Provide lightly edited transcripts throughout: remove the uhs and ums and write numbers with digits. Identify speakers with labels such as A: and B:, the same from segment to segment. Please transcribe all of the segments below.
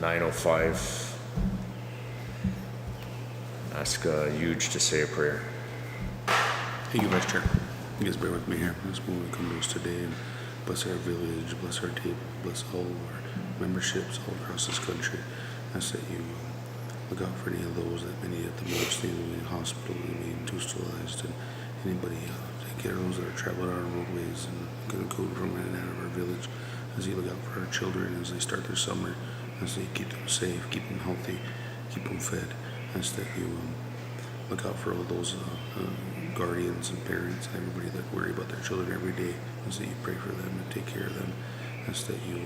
A: 9:05. Ask Huge to say a prayer.
B: Thank you, Vice Chair. You guys bear with me here. This moment come to us today, and bless our village, bless our table, bless all of our memberships all across this country. Ask that you look out for any of those that may need it the most, any in the hospital, any institutionalized, and anybody take care of those that are traveling on our roadways and going to go from in and out of our village. As you look out for our children as they start their summer, as they keep them safe, keep them healthy, keep them fed. Ask that you look out for all those guardians and parents and everybody that worry about their children every day. As that you pray for them and take care of them. Ask that you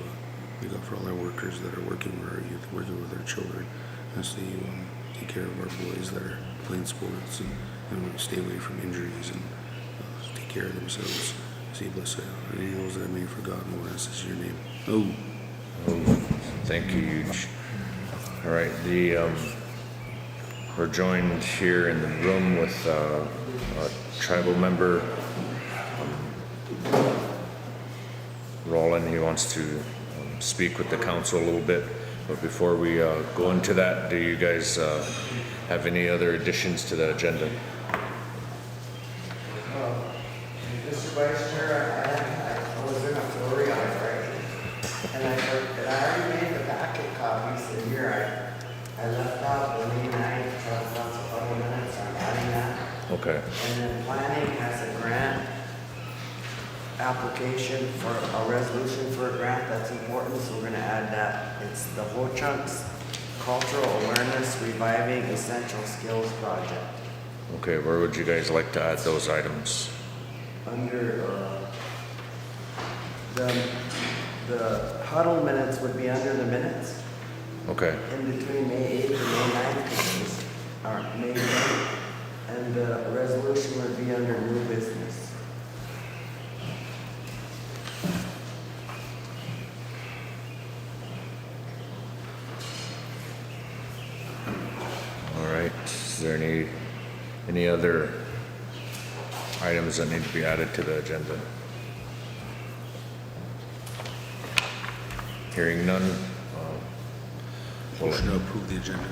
B: look out for all our workers that are working with our youth, working with our children. Ask that you take care of our boys that are playing sports and stay away from injuries and take care of themselves. As you bless any of those that I may have forgotten, Lord, this is your name. Oh,
A: thank you, Huge. All right, we're joined here in the room with a tribal member, Roland. He wants to speak with the council a little bit. But before we go into that, do you guys have any other additions to the agenda?
C: Mr. Vice Chair, I was in a flurry on Friday, and I already made the packet copies, and here I left out the May 9th, trust lots of other minutes, I'm adding that.
A: Okay.
C: And then planning has a grant application for a resolution for a grant that's important, so we're gonna add that. It's the Ho-Chunks Cultural Awareness Reviving Essential Skills Project.
A: Okay, where would you guys like to add those items?
C: Under the huddle minutes would be under the minutes
A: Okay.
C: in between May 8th and May 9th, or May 10th, and the resolution would be under new business.
A: All right. Is there any other items that need to be added to the agenda? Hearing none.
B: motion to approve the agenda.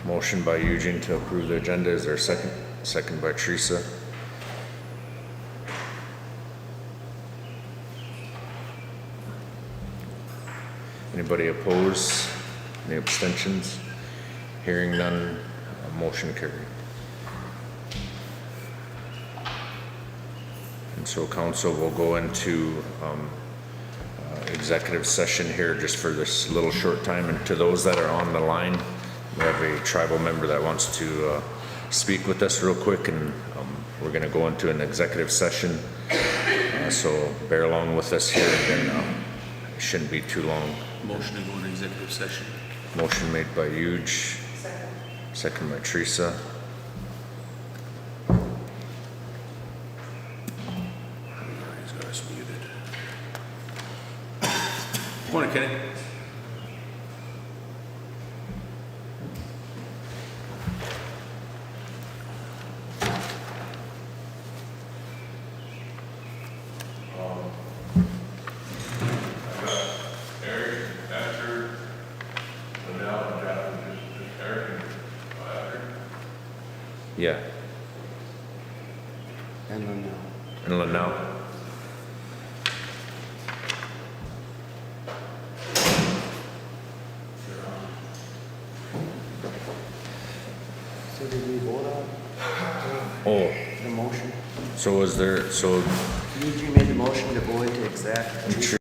A: Motion by Eugene to approve the agenda. Is there a second? Second by Teresa. Anybody oppose? Any abstentions? Hearing none, motion carried. And so council will go into executive session here just for this little short time. And to those that are on the line, we have a tribal member that wants to speak with us real quick, and we're going to go into an executive session. So bear along with us here, and it shouldn't be too long.
B: Motion to go into executive session.
A: Motion made by Huge. Second by Teresa.
B: He's got us muted. Morning, Kenny.
A: Yeah.
C: And then
A: And Linnell.
C: so did we vote on
A: Oh,
C: the motion?
A: so was there, so
C: Eugene made the motion to go into exec.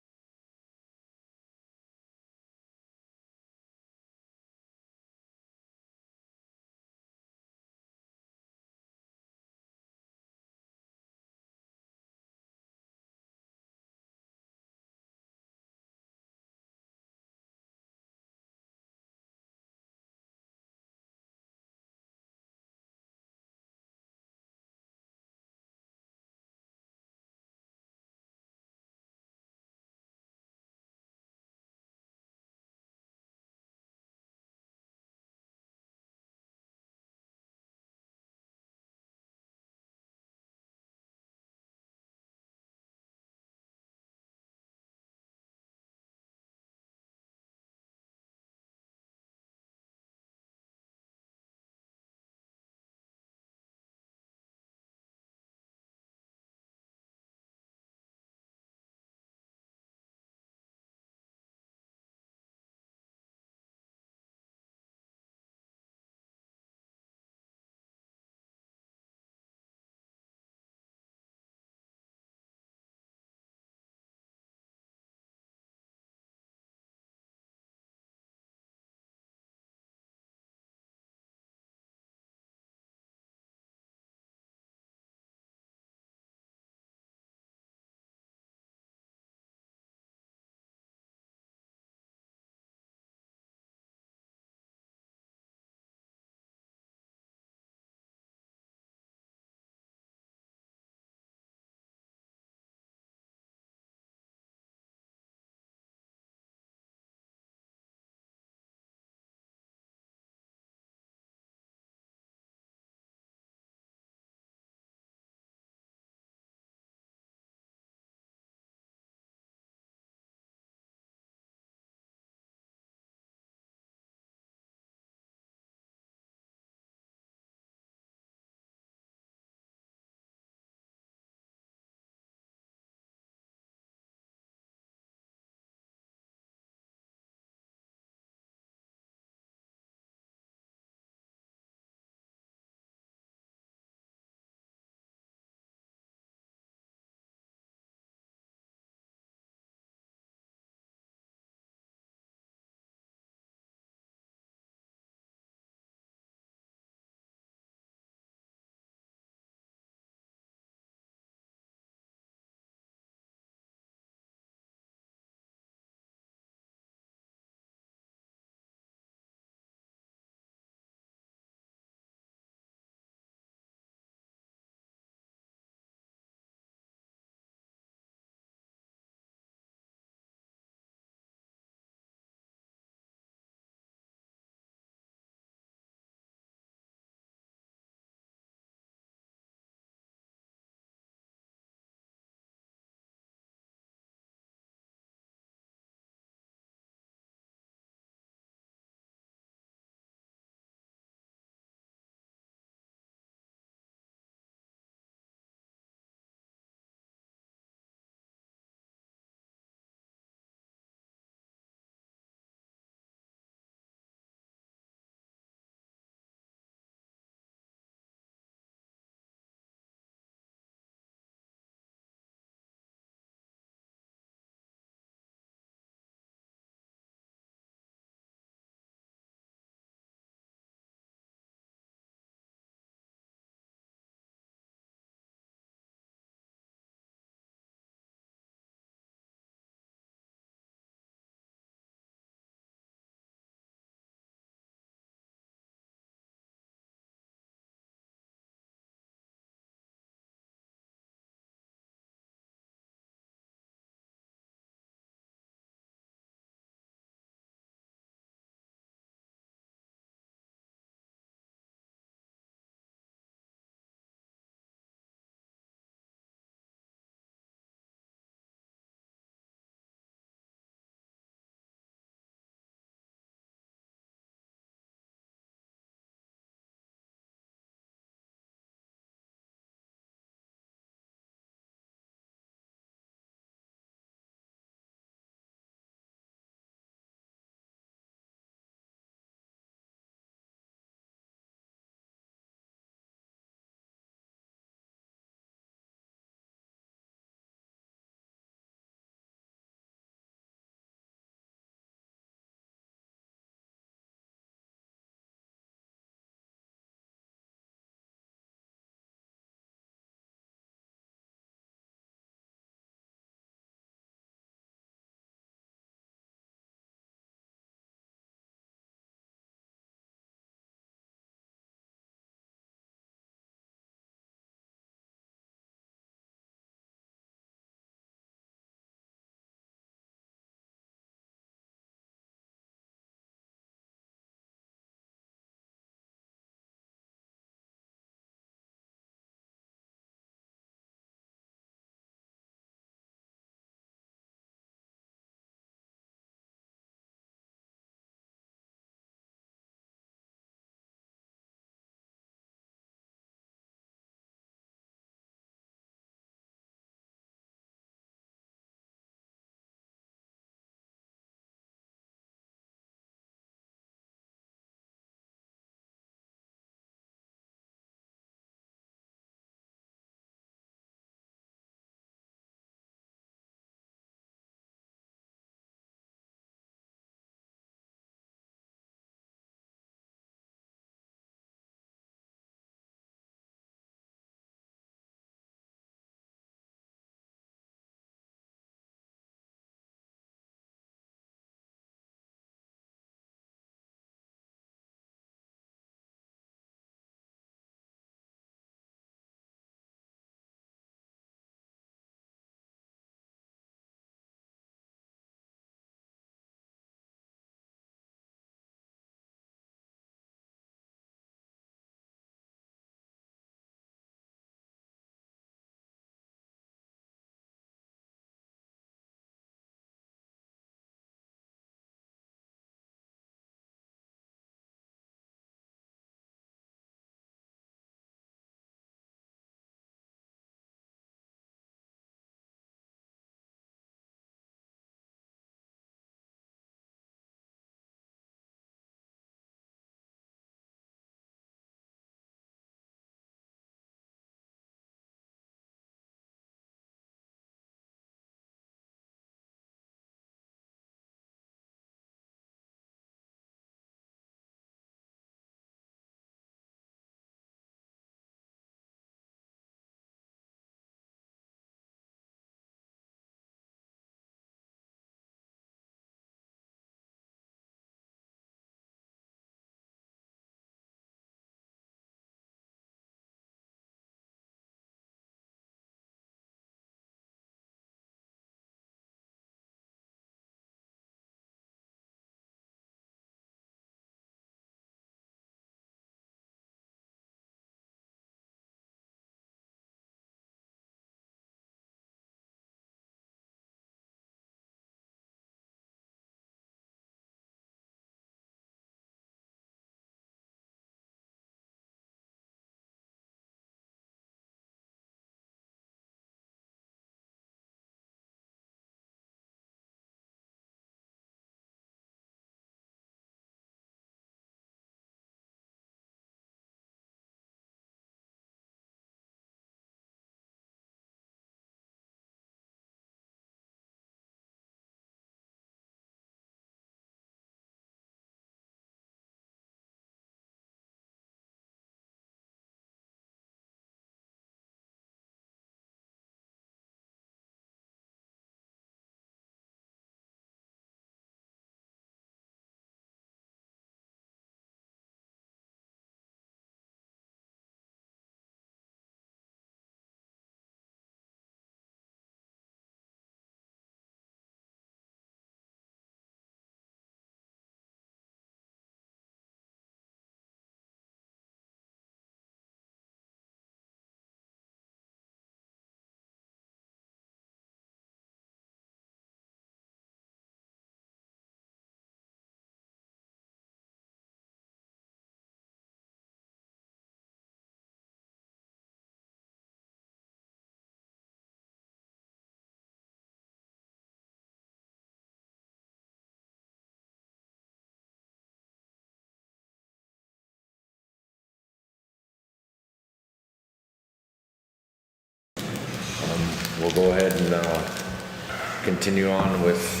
A: we'll go ahead and continue on with,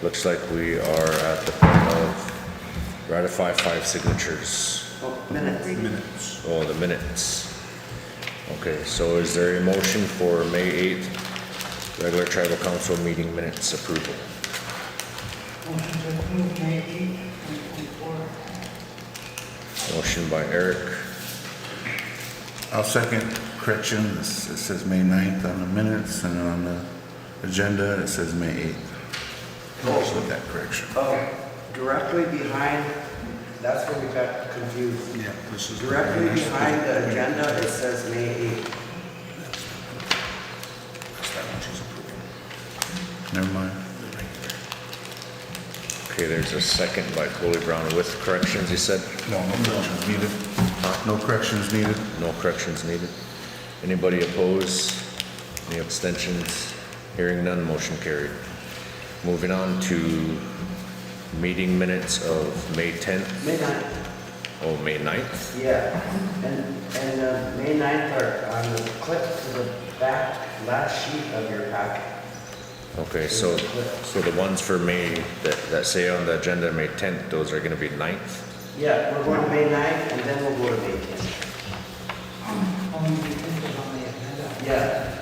A: looks like we are at the point of ratify 5 signatures.
C: Oh, minutes.
B: Minutes.
A: Oh, the minutes. Okay, so is there a motion for May 8th, regular tribal council meeting minutes approval?
D: Motion to approve May 8th, 2024.
A: Motion by Eric,
E: I'll second correction. It says May 9th on the minutes, and on the agenda, it says May 8th. Also with that correction.
C: Oh, directly behind, that's where we got confused.
B: Yeah, this is.
C: Directly behind the agenda, it says May 8th.
B: That's that one she's approving.
E: Never mind.
A: okay, there's a second by Coley Brown with corrections, he said?
E: No corrections needed. No corrections needed.
A: No corrections needed. Anybody opposed? Any abstentions? Hearing none, motion carried. Moving on to meeting minutes of May 10th,
C: May 9th,
A: oh, May 9th?
C: yeah. And May 9th are on the clip to the back last sheet of your packet.
A: Okay, so the ones for May, that say on the agenda, May 10th, those are gonna be 9th?
C: Yeah, we're going to May 9th and then we'll go to May 10th.
D: Only because it's on the agenda.
C: Yeah.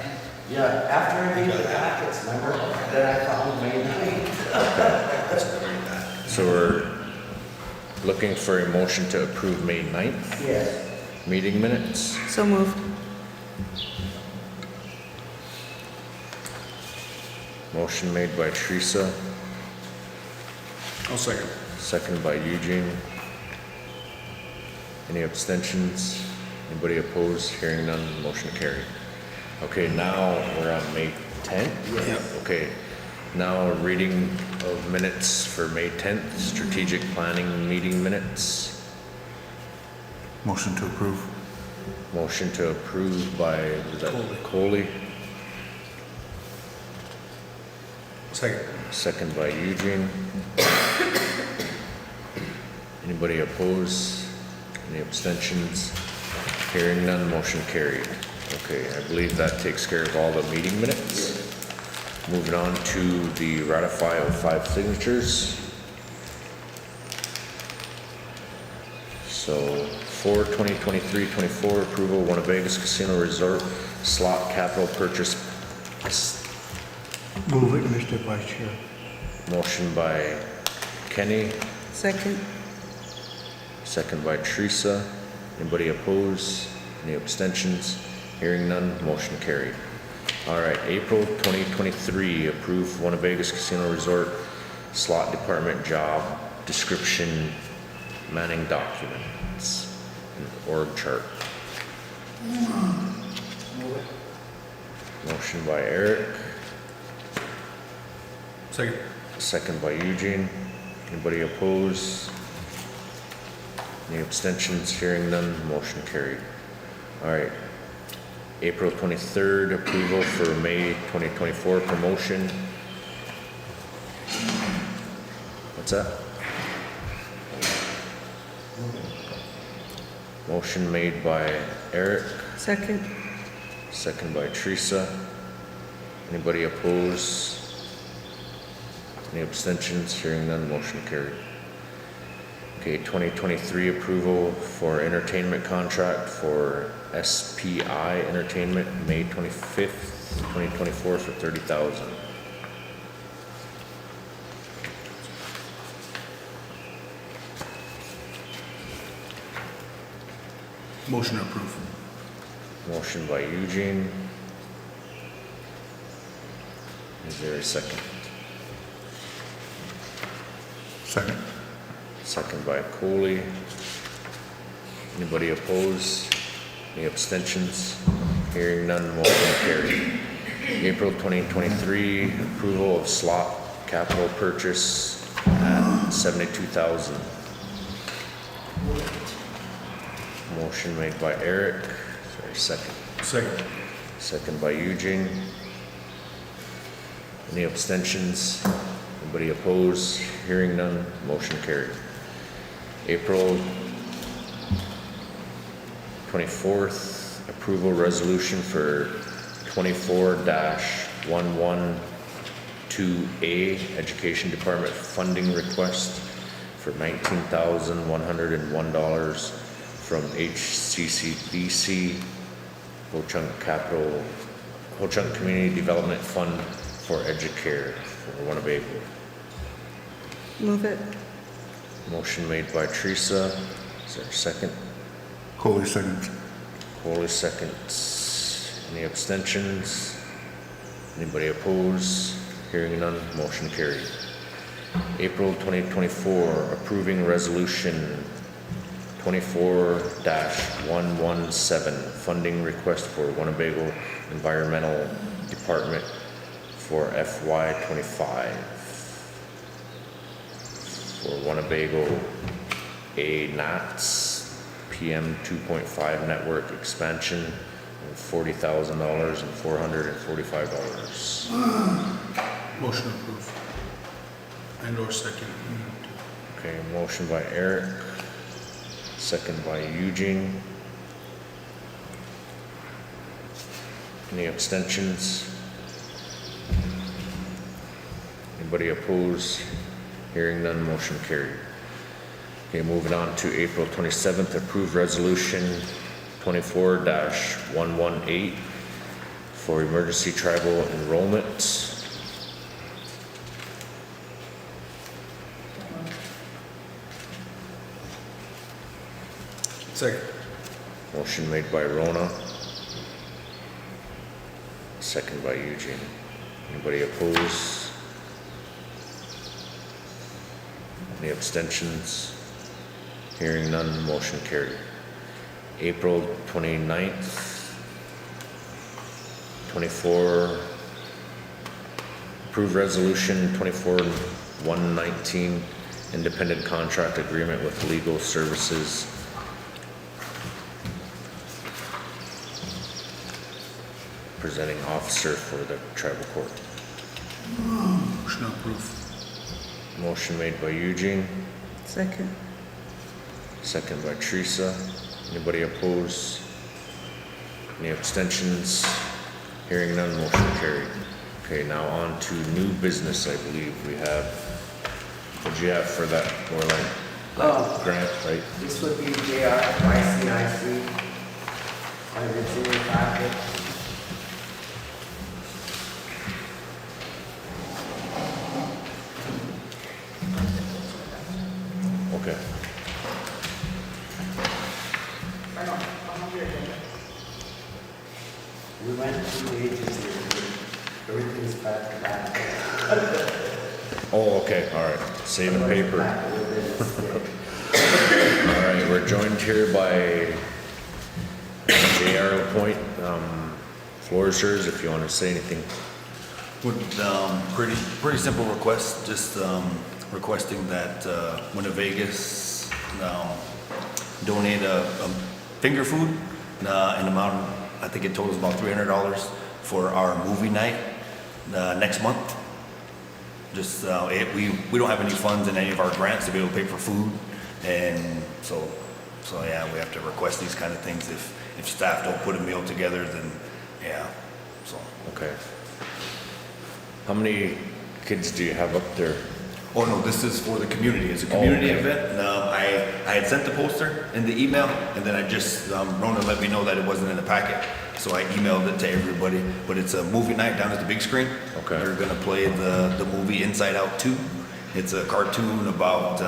C: Yeah, after I made the packets, remember, then I found May 9th.
A: So we're looking for a motion to approve May 9th
C: Yes.
A: meeting minutes.
F: So moved.
A: Motion made by Teresa,
B: I'll second.
A: second by Eugene. Any abstentions? Anybody opposed? Hearing none, motion carried. Okay, now we're on May 10th?
B: Yep.
A: Okay, now reading of minutes for May 10th, strategic planning meeting minutes.
E: Motion to approve.
A: Motion to approve by, was that Coley?
B: Second.
A: Second by Eugene. Anybody opposed? Any abstentions? Hearing none, motion carried. Okay, I believe that takes care of all the meeting minutes. Moving on to the ratify of 5 signatures. So, for 2023-24 approval, Winnebago's Casino Resort slot capital purchase.
D: Move it, Mr. Vice Chair.
A: Motion by Kenny,
F: Second.
A: second by Teresa. Anybody opposed? Any abstentions? Hearing none, motion carried. All right, April 2023, approve Winnebago's Casino Resort slot department job description manning documents and org chart. Motion by Eric,
B: Second.
A: second by Eugene. Anybody opposed? Any abstentions? Hearing none, motion carried. All right. April 23rd, approval for May 2024 promotion. What's that? Motion made by Eric,
F: Second.
A: second by Teresa. Anybody opposed? Any abstentions? Hearing none, motion carried. Okay, 2023 approval for entertainment contract for SPI Entertainment, May 25th, 2024 for $30,000.
B: Motion to approve.
A: Motion by Eugene. Is there a second?
E: Second.
A: Second by Coley. Anybody opposed? Any abstentions? Hearing none, motion carried. April 2023, approval of slot capital purchase at $72,000. Motion made by Eric. Sorry, second.
B: Second.
A: Second by Eugene. Any abstentions? Anybody opposed? Hearing none, motion carried. April 24th, approval resolution for 24-112A, Education Department funding request for $19,101 from HCCDC, Ho-Chunk Community Development Fund for Educare for Winnebago.
F: Move it.
A: Motion made by Teresa. Is there a second?
E: Coley seconds.
A: Foley seconds. Any abstentions? Anybody oppose? Hearing none, motion carried. April 2024, approving resolution 24-117, funding request for Winnebago Environmental Department for FY25. For Winnebago A NATS PM 2.5 network expansion of $40,000 and $445.
B: Motion approved. And or second.
A: Okay, motion by Eric, second by Eugene. Any abstentions? Anybody opposed? Hearing none, motion carried. Okay, moving on to April 27th, approved resolution 24-118 for emergency tribal enrollment.
B: Second.
A: Motion made by Rona. Second by Eugene. Anybody opposed? Any abstentions? Hearing none, motion carried. April 29th, 24, approved resolution 24-119, independent contract agreement with legal services. Presenting officer for the tribal court.
B: Motion approved.
A: Motion made by Eugene,
F: Second.
A: second by Teresa. Anybody opposed? Any abstentions? Hearing none, motion carried. Okay, now on to new business, I believe we have. What'd you have for that, Orland?
C: Oh.
A: Grant, right?
C: This would be JR, YCIC. It's in your packet.
A: Okay.
C: We went 2 pages here. Everything's back to back.
A: Oh, okay, all right. Saving paper.
C: Back within a stick.
A: All right, we're joined here by J.R. LaPointe. Floor is yours if you want to say anything.
G: Pretty simple request, just requesting that Winnebago's donate a finger food in amount, I think it totals about $300 for our movie night next month. Just we don't have any funds in any of our grants to be able to pay for food, and so yeah, we have to request these kind of things. If staff don't put a meal together, then yeah, so.
A: Okay. How many kids do you have up there?
G: Oh no, this is for the community. It's a community
A: okay.
G: event. I had sent the poster in the email, and then I just Rona let me know that it wasn't in the packet, so I emailed it to everybody. But it's a movie night down at the big screen.
A: Okay.
G: They're gonna play the movie Inside Out 2. It's a cartoon about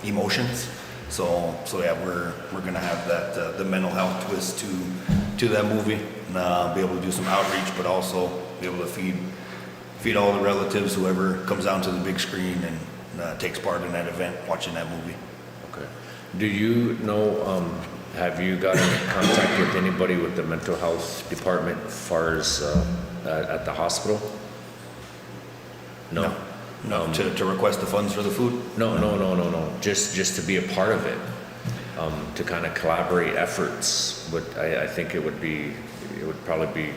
G: emotions. So yeah, we're gonna have that the mental health twist to that movie. Be able to do some outreach, but also be able to feed all the relatives, whoever comes down to the big screen and takes part in that event, watching that movie.
A: Okay. Do you know, have you got in contact with anybody with the mental health department as far as at the hospital? No.
G: No, to request the funds for the food?
A: No. Just to be a part of it, to kind of collaborate efforts. I think it would probably be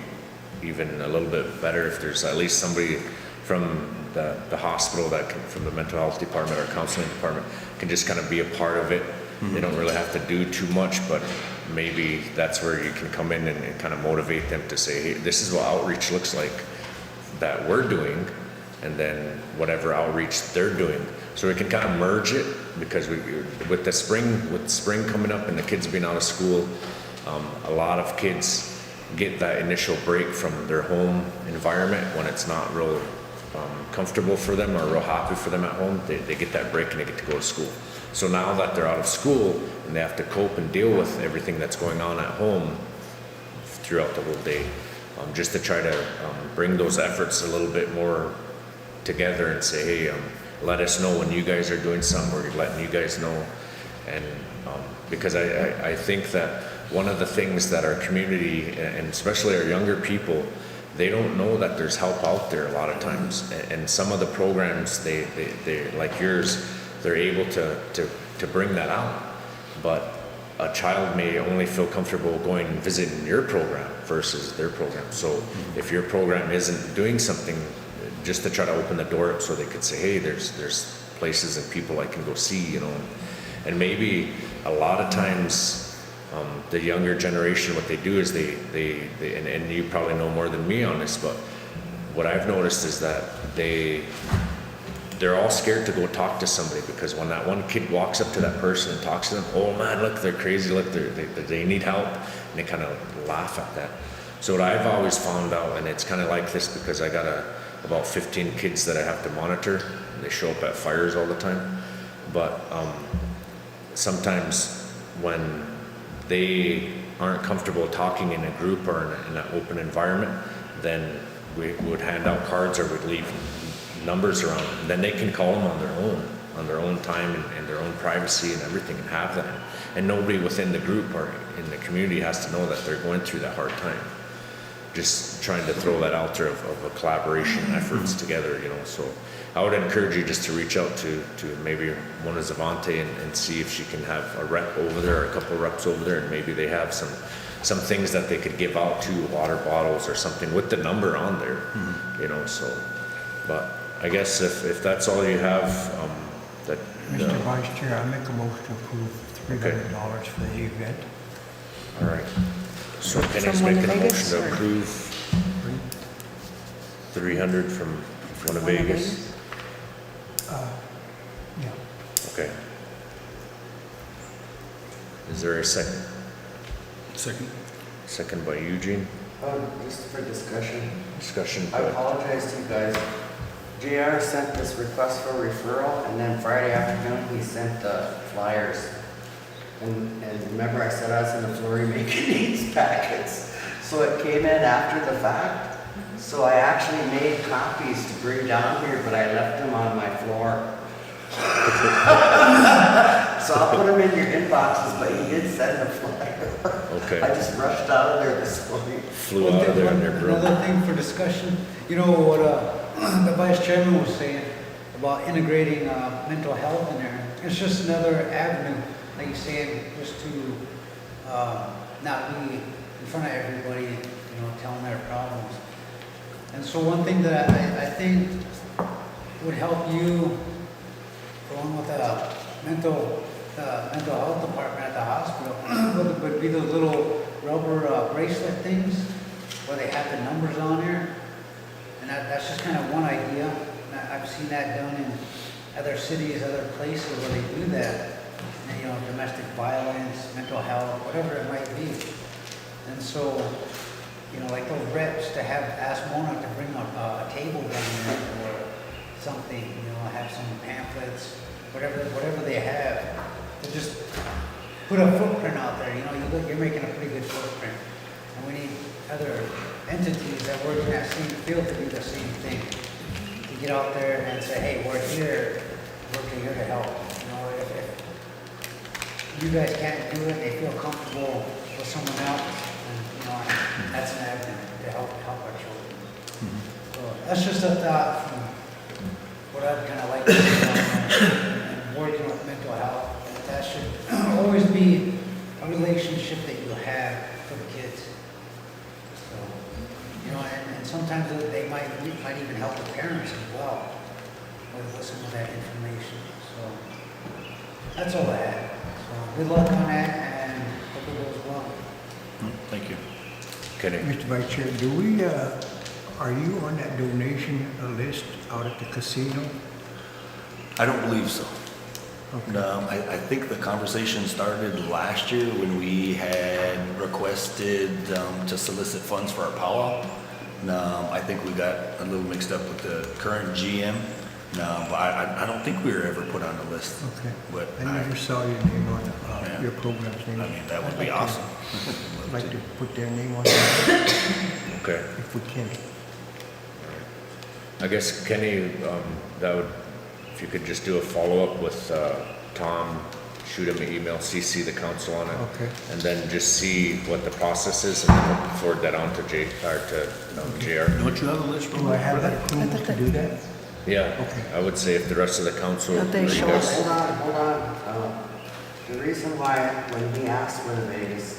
A: even a little bit better if there's at least somebody from the hospital from the mental health department or counseling department can just kind of be a part of it. Mm-hmm. They don't really have to do too much, but maybe that's where you can come in and kind of motivate them to say, hey, this is what outreach looks like that we're doing, and then whatever outreach they're doing. So we can kind of merge it, because with spring coming up and the kids being out of school, a lot of kids get that initial break from their home environment when it's not real comfortable for them or real happy for them at home. They get that break and they get to go to school. So now that they're out of school and they have to cope and deal with everything that's going on at home throughout the whole day, just to try to bring those efforts a little bit more together and say, hey, let us know when you guys are doing something, we're letting you guys know. And because I think that one of the things that our community, and especially our younger people, they don't know that there's help out there a lot of times. And some of the programs, they like yours, they're able to bring that out. But a child may only feel comfortable going and visiting your program versus their program. So if your program isn't doing something, just to try to open the door up so they could say, hey, there's places and people I can go see, you know. And maybe a lot of times the younger generation, what they do is they and you probably know more than me on this, but what I've noticed is that they're all scared to go talk to somebody, because when that one kid walks up to that person and talks to them, oh man, look, they're crazy, look, they need help, and they kind of laugh at that. So what I've always found out, and it's kind of like this because I got about 15 kids that I have to monitor, and they show up at fires all the time, but sometimes when they aren't comfortable talking in a group or in an open environment, then we would hand out cards or we'd leave numbers around, and then they can call them on their own time and their own privacy and everything, and have that. And nobody within the group or in the community has to know that they're going through that hard time. Just trying to throw that out there of a collaboration efforts together, you know. So I would encourage you just to reach out to maybe one of Zavante and see if she can have a rep over there or a couple of reps over there, and maybe they have some things that they could give out, to water bottles or something with the number on there, you know. So, but I guess if that's all you have, that.
D: Mr. Vice Chair, I make a motion to approve $300 for the event.
A: All right. So Penny's
F: From
A: making a motion
F: Winnebago,
A: to
F: or-
A: approve 300 from Winnebago.
D: Yeah.
A: Okay. Is there a second?
B: Second.
A: Second by Eugene.
C: Just for discussion,
A: Discussion.
C: I apologize to you guys. JR sent this request for referral, and then Friday afternoon, he sent the flyers. And remember I said I was in the flurry making these packets, so it came in after the fact. So I actually made copies to bring down here, but I left them on my floor. So I'll put them in your inboxes, but he did send the flyer.
A: Okay.
C: I just rushed out of there this morning.
A: Flew out of there and they're broke.
D: Another thing for discussion, you know what the Vice Chairman was saying about integrating mental health in there. It's just another avenue, like you said, just to not be in front of everybody, you know, telling their problems. And so one thing that I think would help you, along with the mental health department at the hospital, would be those little rubber bracelet things where they have the numbers on there. And that's just kind of one idea. And I've seen that done in other cities, other places where they do that. And, you know, domestic violence, mental health, whatever it might be. And so, you know, like those reps to ask Mona to bring a table down there or something, you know, have some pamphlets, whatever they have, to just put a footprint out there. You know, you're making a pretty good footprint, and we need other entities that work in that same field to do the same thing. To get out there and say, hey, we're here to help. You know, if you guys can't do it, they feel comfortable with someone else, and you know, that's an avenue to help our children. So that's just a thought from what I'd kind of like to do and working with mental health. That should always be a relationship that you have for the kids. So, you know, and sometimes they might even help the parents as well with some of that information. So that's all I had. So good luck on that, and hope goes well.
G: Thank you.
A: Kenny?
H: Mr. Vice Chair, do we, are you on that donation list out at the casino?
G: I don't believe so.
H: Okay.
G: I think the conversation started last year when we had requested to solicit funds for our powwow. I think we got a little mixed up with the current GM. But I don't think we were ever put on the list.
H: Okay.
G: But
H: I never saw your name on
G: Yeah.
H: your program's name.
G: I mean, that would
H: I'd
G: be
H: like to-
G: awesome.
H: I'd like to put their name on it
A: Okay.
H: if we can.
A: I guess Kenny, that would, if you could just do a follow-up with Tom, shoot him an email, CC the council on it.
H: Okay.
A: And then just see what the process is and then we'll forward that on to JR.
B: Don't you have a list?
H: Do I have that approval to do that?
A: Yeah,
H: Okay.
A: I would say if the rest of the council.
F: Don't they
A: you
F: show
A: guys-
F: us?
C: Hold on. The reason why, when he asked Winnebago's,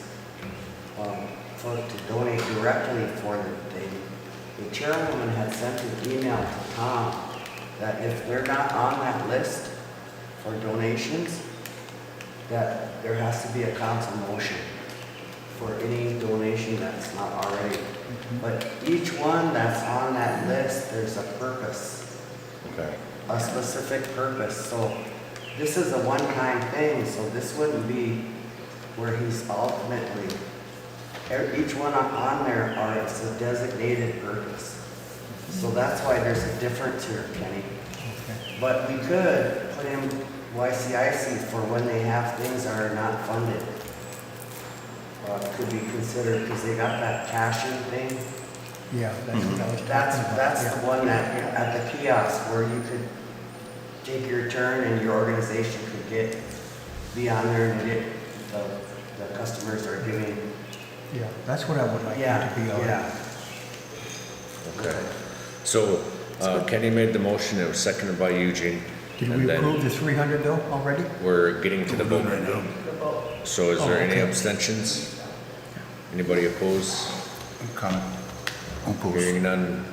C: to donate directly for the thing, the chairwoman had sent an email to Tom that if they're not on that list for donations, that there has to be a council motion for any donation that's not already. But each one that's on that list, there's a purpose.
A: Okay.
C: A specific purpose, so this is a one-time thing, so this wouldn't be where he's ultimately, each one on there it's a designated purpose. So that's why there's a difference here, Kenny.
H: Okay.
C: But we could put in YCIC for when they have things that are not funded. Could be considered, because they got that cash-in thing.
H: Yeah, that's what I was talking about.
C: That's
H: yeah.
C: the one that, at the kiosk, where you could take your turn and your organization could be on there and get the customers are giving.
H: Yeah, that's what I would like it to be on.
C: Yeah.
A: Okay. So Kenny made the motion, it was seconded by Eugene.
H: Did
A: and
H: we
A: then
H: approve the 300 though already?
A: We're getting to the vote right now. So is there
H: Oh,
A: any
H: okay.
A: abstentions? Anybody oppose?
E: Comment. Opposed.
A: Hearing none,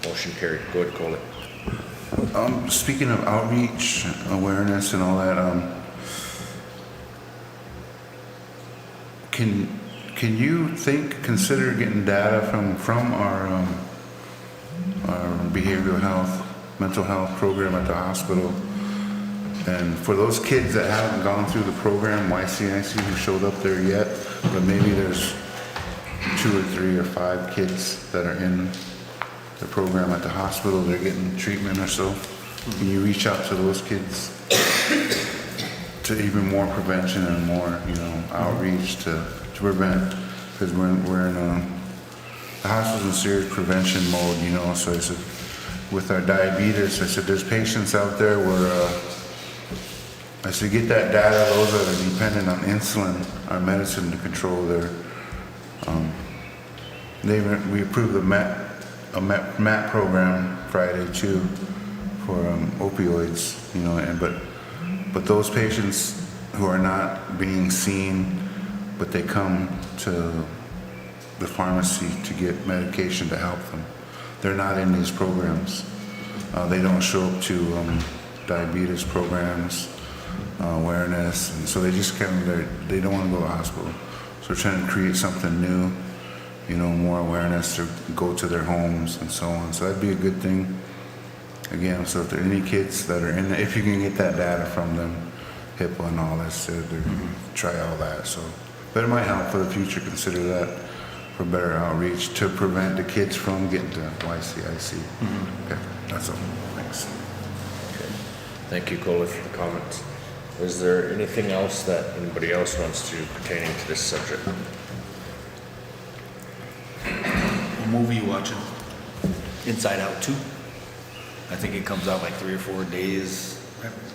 A: motion carried. Go ahead, Coley.
E: Speaking of outreach, awareness and all that, can you consider getting data from our behavioral health, mental health program at the hospital? And for those kids that haven't gone through the program, YCIC who showed up there yet, but maybe there's 2 or 3 or 5 kids that are in the program at the hospital, they're getting treatment or so. Can you reach out to those kids to even more prevention and more, outreach to prevent? Because we're in the hospital's in serious prevention mode, so I said, with our diabetes, I said, there's patients out there where, I said, get that data, those that are dependent on insulin, our medicine to control their, we approved a MAP program Friday too for opioids, but those patients who are not being seen, but they come to the pharmacy to get medication to help them. They're not in these programs. They don't show up to diabetes programs, awareness, and so they just they don't want to go to the hospital. So we're trying to create something new, more awareness to go to their homes and so on. So that'd be a good thing. Again, so if there are any kids that are in there, if you can get that data from them, HIPAA and all that, so try all that. So, but it might help for the future. Consider that for better outreach to prevent the kids from getting to YCIC. Okay, that's all. Thanks.
A: Okay. Thank you, Coley, for the comments. Is there anything else that anybody else wants to pertaining to this subject?
B: What movie you watching?
G: Inside Out 2. I think it comes out like 3 or 4 days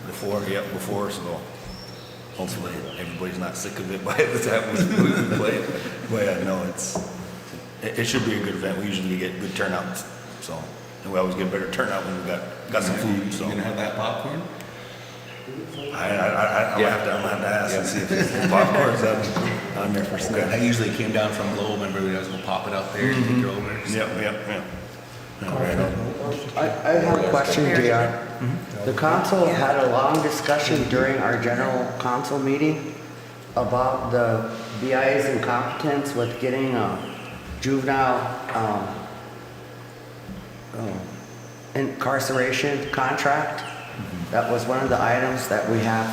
G: before, so hopefully everybody's not sick of it by the time we play it. But yeah, no, it should be a good event. We usually get good turnouts, so, and we always get a better turnout when we got some food, so.
B: You gonna have that popcorn?
G: I'm gonna have to ask and see if there's popcorn's on there for
B: Okay,
G: snack.
B: I usually came down from Lowell, remember we was gonna pop it out there and take it over.
G: Yep. Right on.
C: I have a question, JR. The council had a long discussion during our general council meeting about the BIA's incompetence with getting a juvenile incarceration contract. That was one of the items that we have.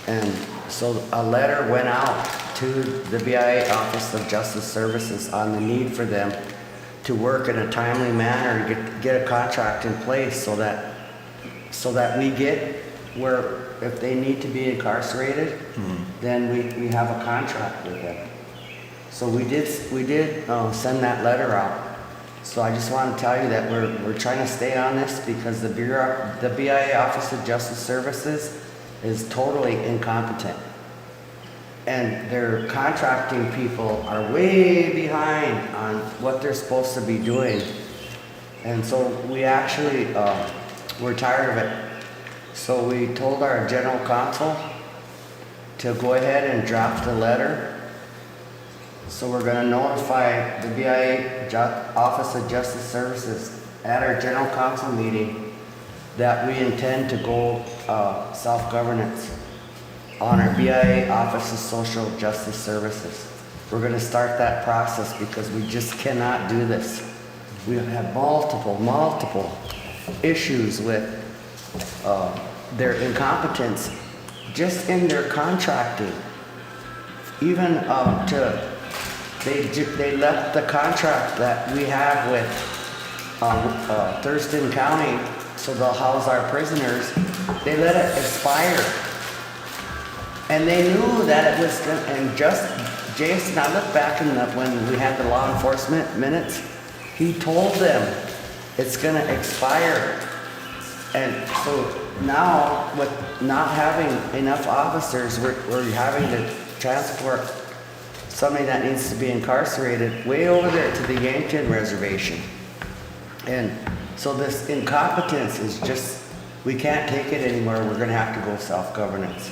C: And so a letter went out to the BIA Office of Justice Services on the need for them to work in a timely manner and get a contract in place so that we get where if they need to be incarcerated, then we have a contract with them. So we did send that letter out. So I just want to tell you that we're trying to stay on this because the BIA Office of Justice Services is totally incompetent. And their contracting people are way behind on what they're supposed to be doing. And so we actually, we're tired of it. So we told our general counsel to go ahead and draft a letter. So we're going to notify the BIA Office of Justice Services at our general counsel meeting that we intend to go self-governance on our BIA Office of Social Justice Services. We're going to start that process because we just cannot do this. We have multiple issues with their incompetence just in their contracting. Even they left the contract that we have with Thurston County, so they'll house our prisoners. They let it expire. And they knew that it was gonna, and Jason, I look back when we had the law enforcement minutes, he told them it's gonna expire. And so now, with not having enough officers, we're having to transport somebody that needs to be incarcerated way over there to the Yankton Reservation. And so this incompetence is just, we can't take it anymore. We're gonna have to go self-governance.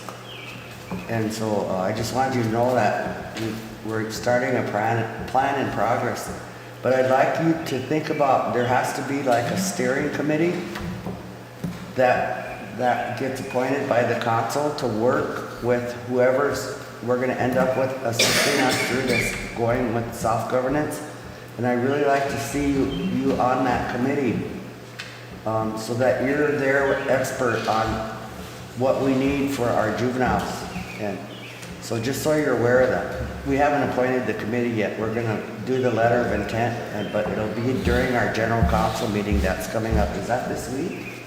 C: And so I just wanted you to know that we're starting a plan in progress. But I'd like you to think about, there has to be like a steering committee that gets appointed by the council to work with whoever's we're going to end up with assisting us through this, going with self-governance. And I really like to see you on that committee so that you're there with expert on what we need for our juveniles. And so just so you're aware of that. We haven't appointed the committee yet. We're going to do the letter of intent, but it'll be during our general council meeting that's coming up. Is that this week?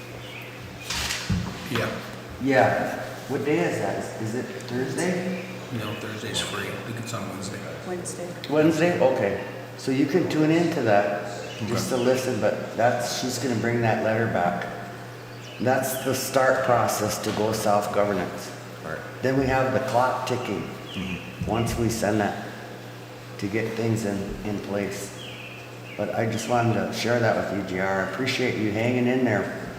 B: Yeah.
C: Yeah. What day is that? Is it Thursday?
B: No, Thursday's free. I think it's on Wednesday.
C: Wednesday? Okay. So you can tune into that just to listen, but she's gonna bring that letter back. That's the start process to go self-governance.
A: Right.
C: Then we have the clock ticking once we send that to get things in place. But I just wanted to share that with you, GR. I appreciate you hanging in there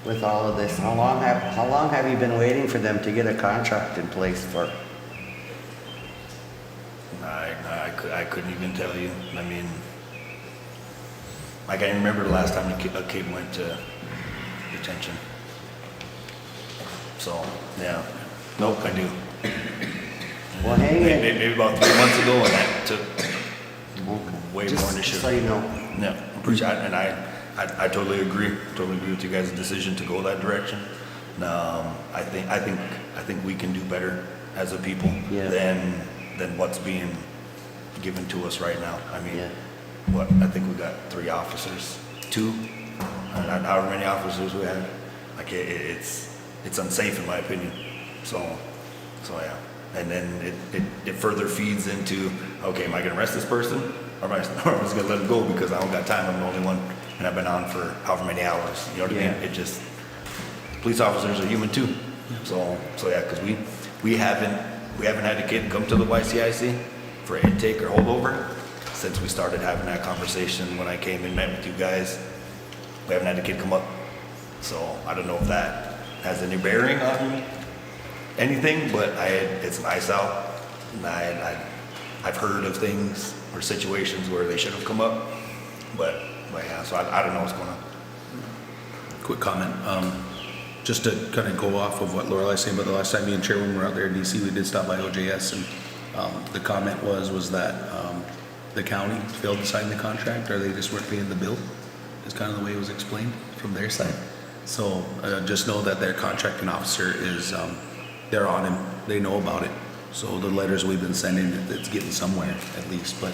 C: with all of this. How long have you been waiting for them to get a contract in place for?
G: I couldn't even tell you. I mean, I can't remember the last time a kid went to detention. So, yeah. Nope, I do.
C: Well, hang in.
G: Maybe about 3 months ago, and that took way more than it should.
C: So you know.
G: Yeah, and I totally agree. Totally agree with you guys' decision to go that direction. I think we can do better as a people than what's being given to us right now. I mean, I think we got 3 officers, 2, and however many officers we have. Like it's unsafe in my opinion. So yeah. And then it further feeds into, okay, am I gonna arrest this person? Or am I just gonna let him go because I don't got time, I'm the only one, and I've been on for however many hours. You know what I mean? It just, police officers are human too. So yeah, because we haven't had a kid come to the YCIC for intake or holdover since we started having that conversation when I came and met with you guys. We haven't had a kid come up. So I don't know if that has any bearing on anything, but it's nice out, and I've heard of things or situations where they should have come up, but yeah, so I don't know what's going on.
B: Quick comment. just to kind of go off of what Lorelai's saying, but the last time me and Chairwoman were out there in DC, we did stop by OJS, and the comment was that the county failed to sign the contract, or they just weren't paying the bill, is kind of the way it was explained from their side. So just know that their contracting officer is, they're on him, they know about it. So the letters we've been sending, it's getting somewhere at least, but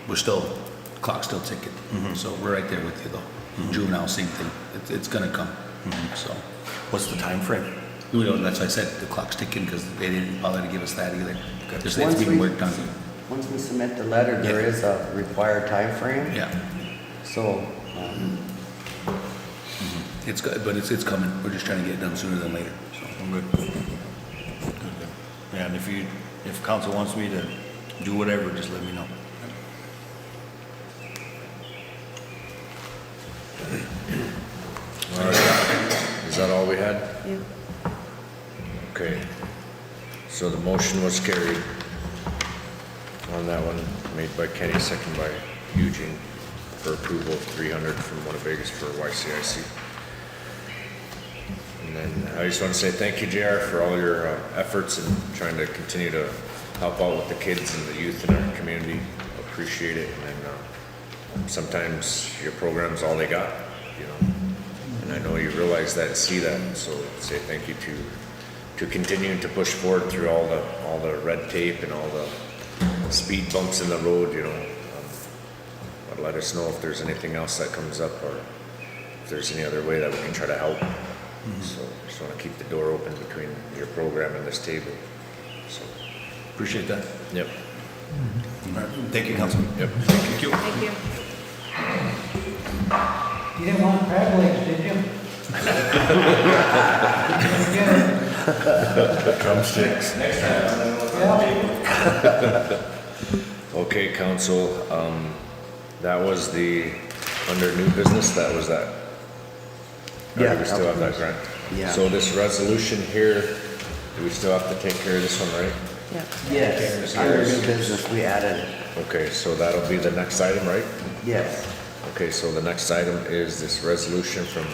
B: we're still, clock's still ticking. So we're right there with you though. Juvenile, same thing, it's gonna come, so.
G: What's the time frame?
B: We don't, that's why I said the clock's ticking, because they didn't bother to give us that either. Just it's
C: Once
B: being
C: we-
B: worked on.
C: Once we submit the letter, there
B: Yeah.
C: is a required time frame.
B: Yeah,
C: So,
B: it's good, but it's coming. We're just trying to get it done sooner than later, so.
G: I'm good. Good. Yeah, and if council wants me to do whatever, just let me know.
A: All right, is that all we had?
F: Yeah.
A: Okay, so the motion was carried on that one, made by Kenny, second by Eugene, for approval of 300 from Winnebago for YCIC. And then I just want to say thank you, JR, for all your efforts and trying to continue to help out with the kids and the youth in our community. Appreciate it. And then sometimes your program's all they got, you know. And I know you realize that and see that, so say thank you to continuing to push forward through all the red tape and all the speed bumps in the road, you know. But let us know if there's anything else that comes up or if there's any other way that we can try to help. So just want to keep the door open between your program and this table. So,
G: Appreciate that.
A: yep,
G: All right. Thank you, council.
A: yep.
G: Thank you.
F: Thank you.
D: You didn't want crab legs, did you?
E: Drumsticks.
A: Okay, council, that was the, under new business, that was that. Or
C: Yeah,
A: do we still have that
C: that
A: grant?
C: Yeah.
A: So this resolution here, do we still have to take care of this one, right?
F: Yeah.
C: yes, under new business, we added,
A: Okay, so that'll be the next item, right?
C: yes.
A: Okay, so the next item is this resolution from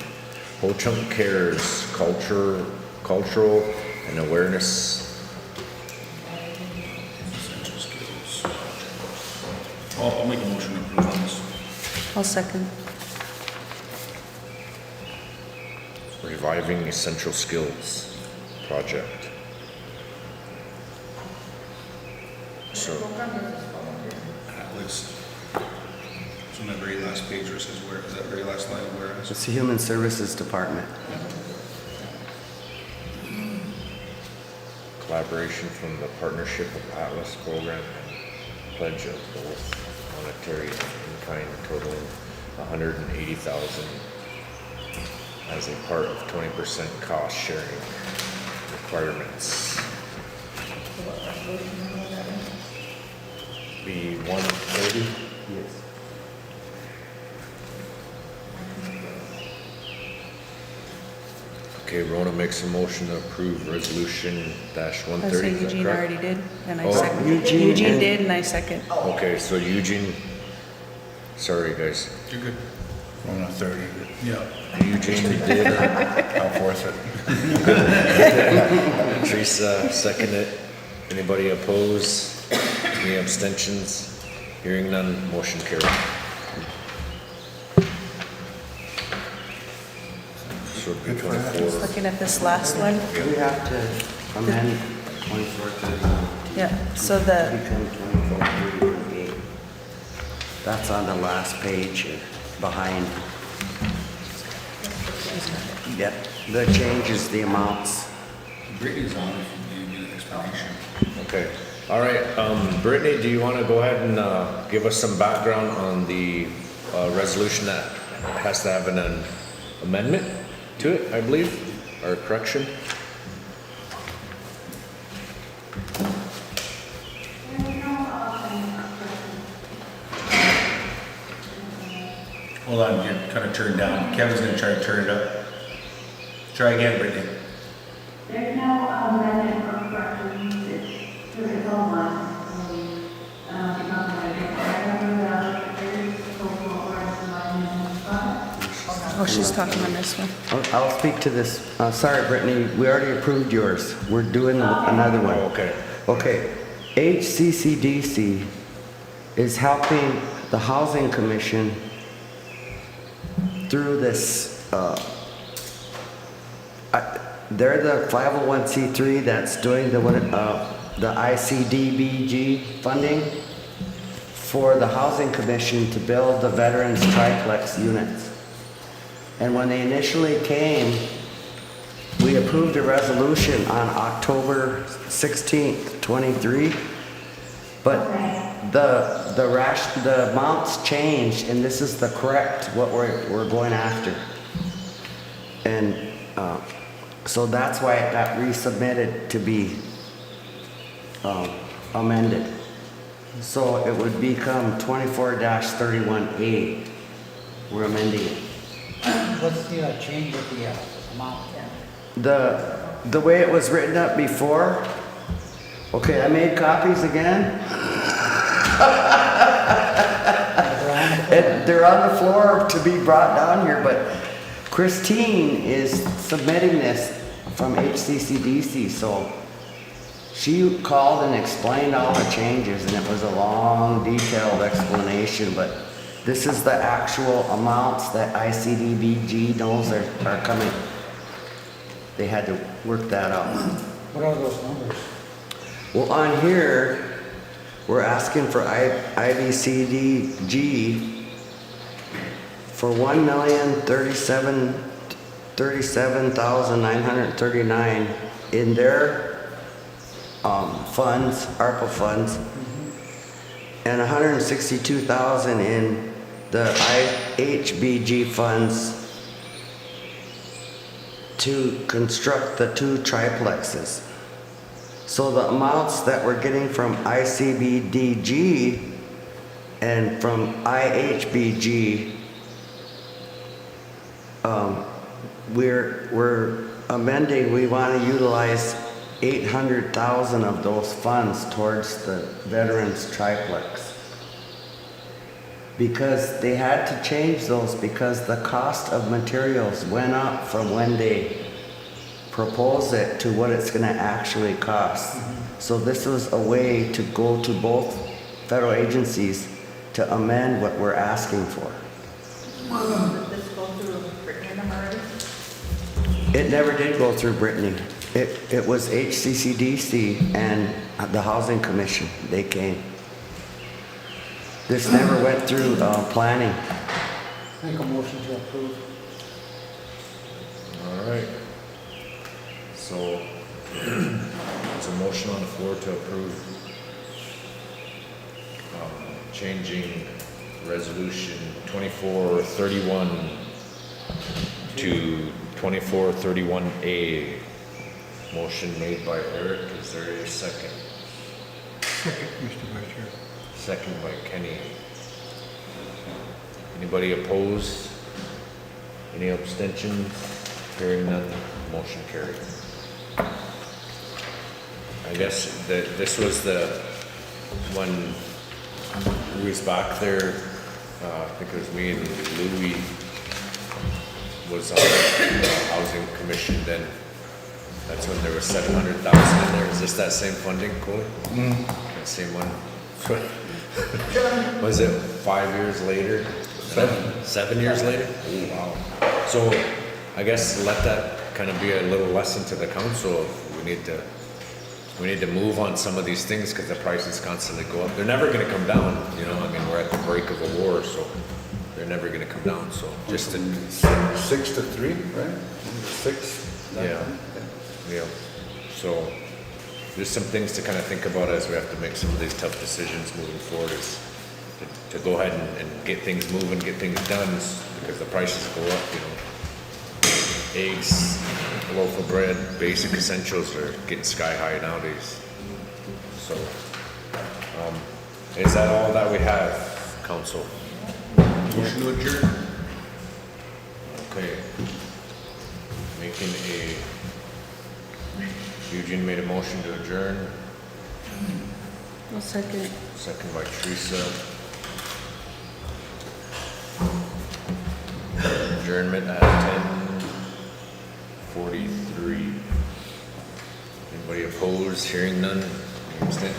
A: Ho Chunk Cares Cultural and Awareness.
B: Essential skills. I'll make a motion to approve on this.
F: I'll second.
A: Reviving Essential Skills Project. So,
B: Atlas. It's on that very last page where it says where, is that very last line, whereas?
C: It's the Human Services Department.
A: collaboration from the Partnership of Atlas Program and pledge of both monetary and in-kind totaling $180,000 as a part of 20% cost sharing requirements. Be 130?
C: Yes.
A: Okay, Rona makes a motion to approve resolution dash
F: I
A: 130.
F: say
A: is that
F: Eugene
A: correct?
F: already did, and I
A: Oh.
F: second.
C: Eugene
F: Eugene
C: and-
F: did, and I second.
A: Okay, so Eugene, sorry guys,
B: You're good.
E: On a 30,
B: Yeah.
A: Eugene did,
E: I'll force it.
A: Teresa seconded. Anybody oppose? Any abstentions? Hearing none, motion carried. So it'd be 24.
F: Looking at this last one,
C: We have to amend 2431.
F: yeah, so the,
C: Become 2438. That's on the last page behind. Yep, the change is the amounts.
B: Brittany's on if you need an explanation.
A: Okay, all right, Brittany, do you want to go ahead and give us some background on the resolution that has to have an amendment to it, I believe, or correction?
B: Hold on, you're kind of turned down. Kevin's gonna try to turn it up. Try again, Brittany.
I: There's no amendment or correction, it's all one. It's not like I remember that there's total or
F: Oh, she's talking on this one.
C: I'll speak to this. Sorry, Brittany, we already approved yours. We're doing another one.
A: Oh, okay.
C: Okay, HCCDC is helping the Housing Commission through this, they're the 501c3 that's doing the ICDBG funding for the Housing Commission to build the veterans triplex units. And when they initially came, we approved a resolution on October 16th, 23. But the amounts changed, and this is the correct, what we're going after. And so that's why it got resubmitted to be amended. So it would become 24-31A. We're amending it.
D: What's the change of the amount?
C: The way it was written up before, okay, I made copies again. They're on the floor to be brought down here, but Christine is submitting this from HCCDC, so she called and explained all the changes, and it was a long, detailed explanation, but this is the actual amounts that ICDBG knows are coming. They had to work that out.
D: What are those numbers?
C: Well, on here, we're asking for IBCDG for $1,037,939 in their funds, ARPA funds, and $162,000 in the IHBG funds to construct the 2 triplexes. So the amounts that we're getting from ICBDG and from IHBG, we're amending, we want to utilize 800,000 of those funds towards the veterans triplex. Because they had to change those because the cost of materials went up from when they proposed it to what it's going to actually cost. So this was a way to go to both federal agencies to amend what we're asking for.
F: Did this go through Brittany and them already?
C: It never did go through Brittany. It was HCCDC and the Housing Commission. They came. This never went through planning.
D: Make a motion to approve.
A: All right. So, there's a motion on the floor to approve changing resolution 2431 to 2431A. Motion made by Eric. Is there a second?
H: Second, Mr. Vice Chair.
A: Second by Kenny. Anybody opposed? Any abstentions? Hearing none, motion carried. I guess that this was the one who was back there, I think it was me and Louis was on the Housing Commission then. That's when there was 700,000 in there. Is this that same funding, Cole? That same one? Was it 5 years later? 7 years later? Oh, wow. So I guess let that kind of be a little lesson to the council. We need to move on some of these things because the prices constantly go up. They're never going to come down, you know. I mean, we're at the break of a war, so they're never going to come down. So just to
E: 6 to 3, right? 6.
A: yeah. So there's some things to kind of think about as we have to make some of these tough decisions moving forward. Is to go ahead and get things moving, get things done, because the prices go up. You know, eggs, a loaf of bread, basic essentials are getting sky high nowadays. So, is that all that we have, council?
B: Motion to adjourn.
A: Okay. Eugene made a motion to adjourn,
F: I'll second.
A: second by Teresa. Adjourn. adjournment at 10:43. Anybody opposed? Hearing none? Any abstentions?